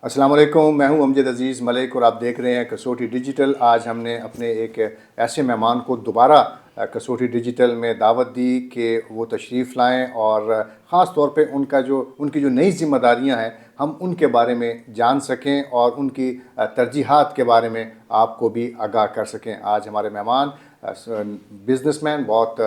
السلام علیکم، میں ہوں امجد عزیز ملک اور آپ دیکھ رہے ہیں کسوٹی ڈیجیٹل۔ آج ہم نے اپنے ایک ایسے مہمان کو دوبارہ کسوٹی ڈیجیٹل میں دعوت دی کہ وہ تشریف لائیں اور خاص طور پہ ان کی جو نئی ذمہ داریاں ہیں ہم ان کے بارے میں جان سکیں اور ان کی ترجیحات کے بارے میں آپ کو بھی آگاہ کر سکیں۔ آج ہمارے مہمان بزنس مین، بہت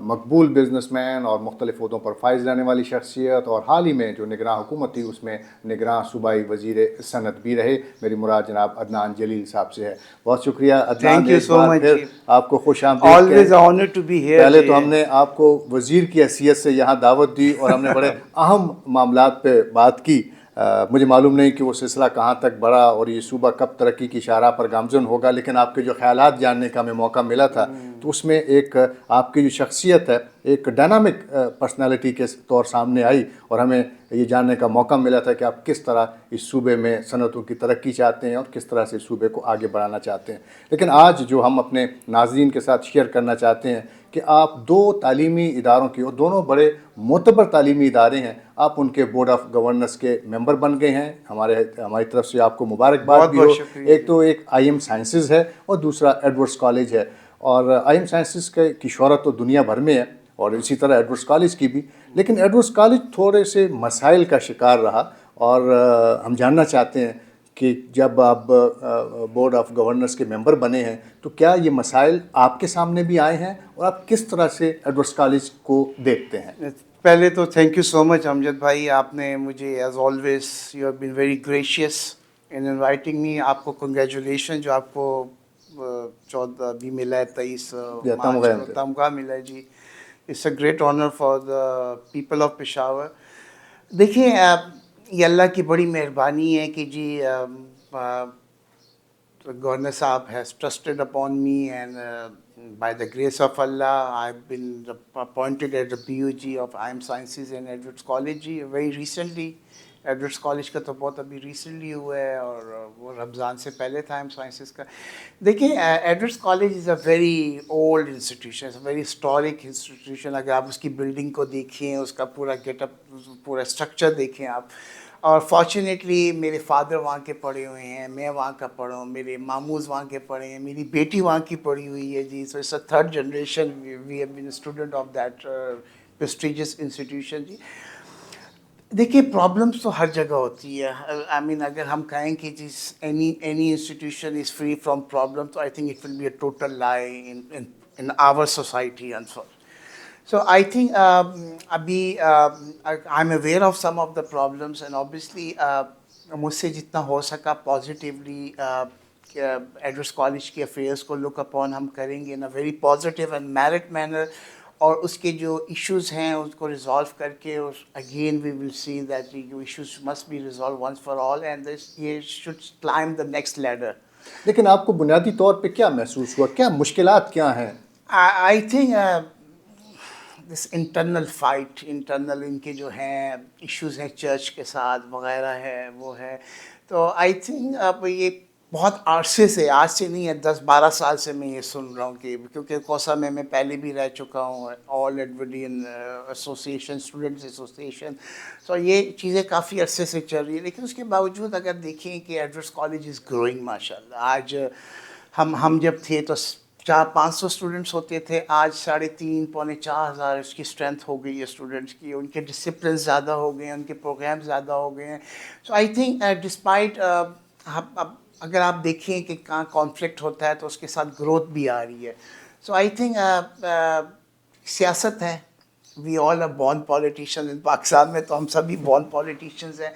مقبول بزنس مین اور مختلف عہدوں پر فائز رہنے والی شخصیت، اور حال ہی میں جو نگراں حکومت تھی اس میں نگراں صوبائی وزیر صنعت بھی رہے۔ میری مراد جناب عدنان جلیل صاحب سے ہے۔ بہت شکریہ عدنان، ایک بار پھر آپ کو خوش آمدید کہیں۔ پہلے تو ہم نے آپ کو وزیر کی حیثیت سے یہاں دعوت دی اور ہم نے بڑے اہم معاملات پہ بات کی۔ مجھے معلوم نہیں کہ وہ سلسلہ کہاں تک بڑھا اور یہ صوبہ کب ترقی کی شاہراہ پر گامزن ہوگا، لیکن آپ کے جو خیالات جاننے کا ہمیں موقع ملا تھا تو اس میں ایک آپ کی جو شخصیت ہے ایک ڈائنامک پرسنالٹی کے طور سامنے آئی، اور ہمیں یہ جاننے کا موقع ملا تھا کہ آپ کس طرح اس صوبے میں صنعتوں کی ترقی چاہتے ہیں اور کس طرح سے صوبے کو آگے بڑھانا چاہتے ہیں۔ لیکن آج جو ہم اپنے ناظرین کے ساتھ شیئر کرنا چاہتے ہیں کہ آپ دو تعلیمی اداروں کی، اور دونوں بڑے معتبر تعلیمی ادارے ہیں، آپ ان کے بورڈ آف گورننس کے ممبر بن گئے ہیں۔ ہماری طرف سے آپ کو مبارکباد بھی ہو۔ ایک تو ایک آئی ایم سائنسز ہے اور دوسرا ایڈورڈس کالج ہے، اور آئی ایم سائنسز کی شہرت تو دنیا بھر میں ہے اور اسی طرح ایڈورڈس کالج کی بھی، لیکن ایڈورڈس کالج تھوڑے سے مسائل کا شکار رہا، اور ہم جاننا چاہتے ہیں کہ جب آپ بورڈ آف گورننس کے ممبر بنے ہیں تو کیا یہ مسائل آپ کے سامنے بھی آئے ہیں اور آپ کس طرح سے ایڈورڈس کالج کو دیکھتے ہیں؟ پہلے تو تھینک یو سو مچ امجد بھائی، آپ نے مجھے as always you have been very gracious in inviting me. آپ کو کنگریچولیشن جو آپ کو 14 بھی ملا ہے، 23 مارچ کو تمغہ ملا ہے جی۔ It's a great honour for the people of Peshawar. دیکھیں، یہ اللہ کی بڑی مہربانی ہے کہ جی گورنر صاحب has trusted upon me, and by the grace of Allah I've been appointed as the PUG of IM Sciences and Edwards College very recently۔ Edwardes college کا تو بہت ابھی ریسنٹلی ہوا ہے، اور وہ رمضان سے پہلے تھا IM Sciences کا۔ دیکھیں، Edwardes college is a very old institution, very historic institution. اگر آپ اس کی بلڈنگ کو دیکھیں، اس کا پورا گیٹ اپ، پورا اسٹرکچر دیکھیں آپ، اور فارچونیٹلی میرے فادر وہاں کے پڑھے ہوئے ہیں، میں وہاں کا پڑھا ہوں، میرے ماموز وہاں کے پڑھے ہیں، میری بیٹی وہاں کی پڑھی ہوئی ہے جی۔ So it's a third generation we have been student of that prestigious institution جی۔ دیکھیے، پرابلمس تو ہر جگہ ہوتی ہے۔ آئی مین اگر ہم کہیں کہ جس any institution is free from problem, تو I think it will be a total lie in our society and so. So I think ابھی I'm aware of some of the problems, and obviously مجھ سے جتنا ہو سکا positively Edwardes college کے affairs کو look upon ہم کریں گے in a very positive and merit manner, اور اس کے جو ایشوز ہیں اس کو ریزالو کر کے again we will see that issues must be resolve once for all, and یہ should claim the next leader. لیکن آپ کو بنیادی طور پہ کیا محسوس ہوا، کیا مشکلات کیا ہیں؟ I think this internal fight, internal ان کے جو ہیں ایشوز ہیں چرچ کے ساتھ وغیرہ ہے، وہ ہے۔ تو آئی تھنک اب یہ بہت عرصے سے، آج سے نہیں ہے، 10-12 سال سے میں یہ سن رہا ہوں کہ، کیونکہ کوسا میں پہلے بھی رہ چکا ہوں، آل ایڈورڈین ایسوسیشن، اسٹوڈنٹس ایسوسیشن، تو یہ چیزیں کافی عرصے سے چل رہی ہے۔ لیکن اس کے باوجود اگر دیکھیں کہ ایڈورڈس کالج از گروئنگ ماشاء اللہ۔ آج ہم جب تھے تو 400-500 اسٹوڈنٹس ہوتے تھے، آج 3,500-4,000 اس کی اسٹرینتھ ہو گئی ہے اسٹوڈنٹس کی، ان کے ڈسپلن زیادہ ہو گئے ہیں، ان کے پروگرام زیادہ ہو گئے ہیں۔ سو آئی تھنک ڈسپائٹ اگر آپ دیکھیں کہ کہاں کانفلکٹ ہوتا ہے تو اس کے ساتھ گروتھ بھی آ رہی ہے۔ سو آئی تھنک سیاست ہے، وی آل آر بورن پولیٹیشین ان پاکستان میں، تو ہم سبھی بورن پولیٹیشینز ہیں۔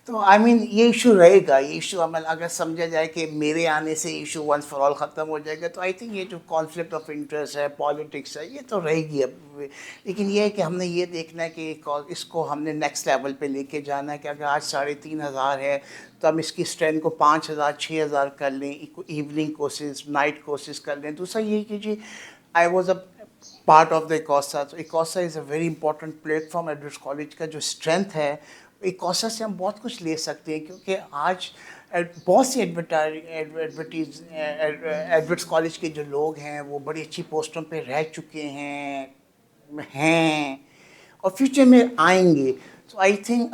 تو آئی مین یہ ایشو رہے گا، یہ ایشو اگر سمجھا جائے کہ میرے آنے سے ایشو ونس فار آل ختم ہو جائے گا، تو آئی تھنک یہ جو کانفلکٹ آف انٹرسٹ ہے، پالیٹکس ہے، یہ تو رہے گی اب۔ لیکن یہ ہے کہ ہم نے یہ دیکھنا ہے کہ اس کو ہم نے نیکسٹ لیول پہ لے کے جانا ہے، کہ اگر آج 3,500 ہے تو ہم اس کی اسٹرینتھ کو 5,000-6,000 کر لیں، ایوننگ کورسز، نائٹ کورسز کر لیں۔ دوسرا یہ کہ جی I was a part of the ECOSA, تو ECOSA is a very important platform فارم۔ ایڈورڈس کالج کا جو اسٹرینتھ ہے، ایکوسا سے ہم بہت کچھ لے سکتے ہیں، کیونکہ آج بہت سی ایڈورڈس کالج کے جو لوگ ہیں وہ بڑی اچھی پوسٹوں پہ رہ چکے ہیں اور فیوچر میں آئیں گے۔ So I think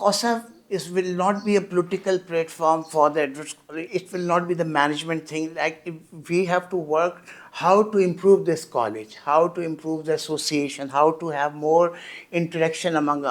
COSA will not be a political platform for the it will not be the management thing. Like we have to work how to improve this college, how to improve the association, how to have more interaction among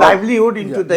livelihood into the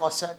COSA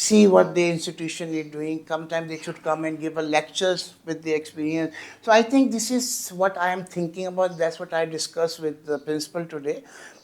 see what the institution is doing. Sometimes they should come and give a lectures with the experience. So I think this is what I am thinking about. That's what I discussed with the principal today.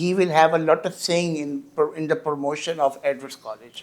he will have a lot of saying in the promotion of Edwards College.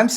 IM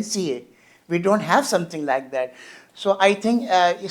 NCA. We don't have something like that. So I think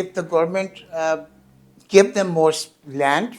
If the government give them more land,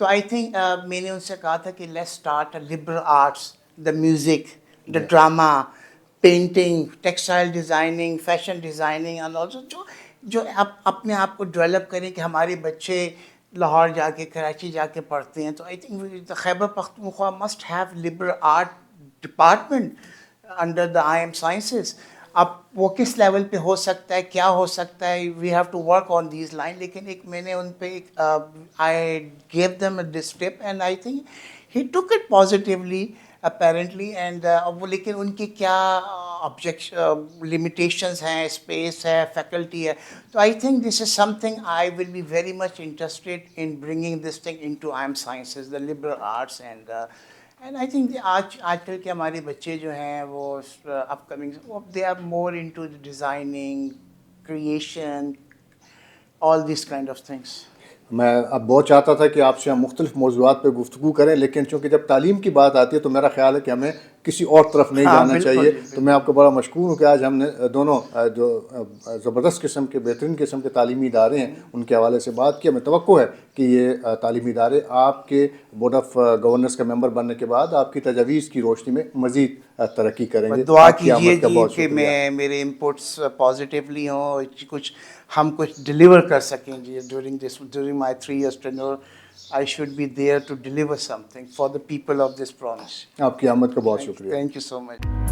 تو I think میں نے ان سے کہا تھا کہ let's start liberal arts, the music, the drama, painting, textile designing, fashion designing, and also جو آپ اپنے آپ کو ڈیولپ کریں کہ ہمارے بچے لاہور جا کے, کراچی جا کے پڑھتے ہیں. تو I think Khyber Pakhtunkhwa must have liberal art department under the I M sciences. اب وہ کس لیول پہ ہو سکتا ہے, کیا ہو سکتا ہے, we have to work on these line. لیکن ایک میں نے ان پہ I gave them this tip and I think he took it positively apparently. And وہ لیکن ان کی کیا لمیٹیشنز ہیں, اسپیس ہے, فیکلٹی ہے. تو I think this is something I will be very much interested in bringing this thing into I M sciences, the liberal arts. And I think آج کل کے ہمارے بچے جو ہیں وہ upcoming, they are more into designing, creation, all these kind of things. میں اب بہت چاہتا تھا کہ آپ سے ہم مختلف موضوعات پہ گفتگو کریں, لیکن چونکہ جب تعلیم کی بات آتی ہے تو میرا خیال ہے کہ ہمیں کسی اور طرف نہیں جانا چاہیے. تو میں آپ کو بڑا مشکور ہوں کہ آج ہم نے دونوں جو زبردست قسم کے, بہترین قسم کے تعلیمی ادارے ہیں ان کے حوالے سے بات کی. ہمیں توقع ہے کہ یہ تعلیمی ادارے آپ کے بورڈ آف گورننس کا ممبر بننے کے بعد آپ کی تجاویز کی روشنی میں مزید ترقی کریں گے. دعا کیجیے جی کہ میں میرے انپٹس پازیٹیولی ہوں, کچھ ڈلیور کر سکیں جی. During my 3 years tenure I should be there to deliver something for the people of this province. آپ کی آمد کا بہت شکریہ. Thank you so much.